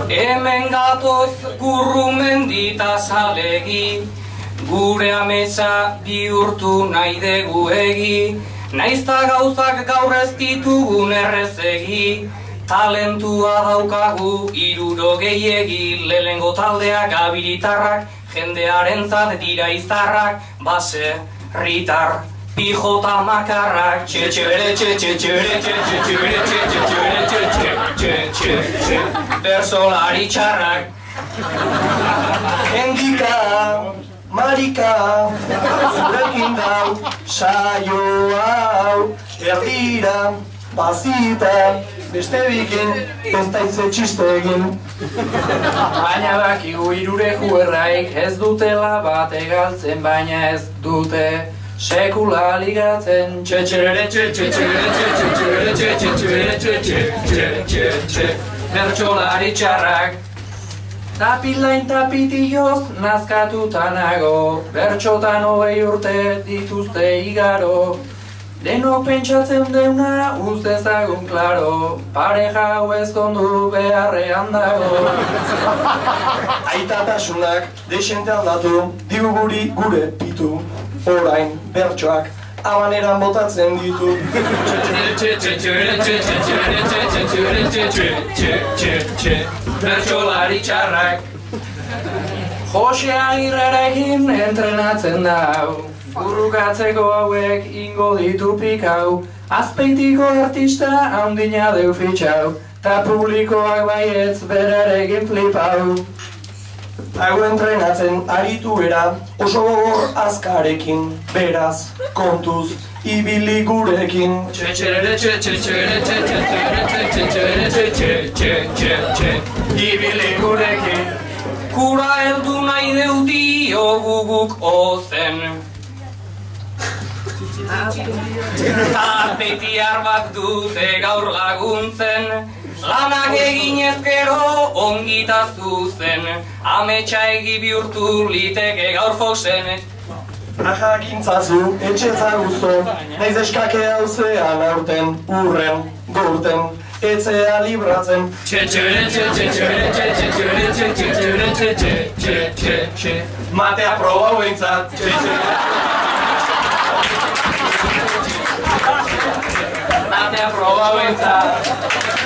Hemen gatoz Gurrumendita salegi, gure ametsa bihurtu nahi dugu egi, naizta gauzak gaur ez ditugun errezegi, talentua daukagu 60 lehengo taldeak abilitarrak, jendearen zat dira izarrak, base, ritar, pijota makarrak, bersolari txarrak. Endika, marika, zurekin dau, saio hau, erdira, bazita, beste bikin, ez daitze txiste egin. Baina bakigu hirure juerraik ez dutela bate galtzen, baina ez dute sekula ligatzen. Bertsolari txarrak. Tapilain tapitioz nazkatuta nago, bertxotan 20 urte dituzte igaro. Denok pentsatzen deuna ustezagun klaro, pareja hau ezkondu beharrean dago. Aitatasunak desente aldatu, digu gure pitu, orain bertsoak abaneran botatzen ditu. Bertsolari txarrak. Jose Agirrerekin entrenatzen dau, burrukatzeko hauek ingo ditu pikau, azpeitiko artista handina deu fitxau, ta publikoak baietz berarekin flipau. Hau entrenatzen aritu era, oso gogor azkarekin, beraz, kontuz, ibili gurekin. Ibili gurekin. Kura heldu nahi deutio guguk ozen. Azpeitiar bat dute gaur laguntzen, lanak egin ezkero ongita zuzen, ametsa egi bihurtu liteke gaur Foxen. Ajagintzazu, etxetza guztu, naiz eskake hauzean aurten, urren, gorten, etzea libratzen. Matea proba huentzat. Matea proba huentzat.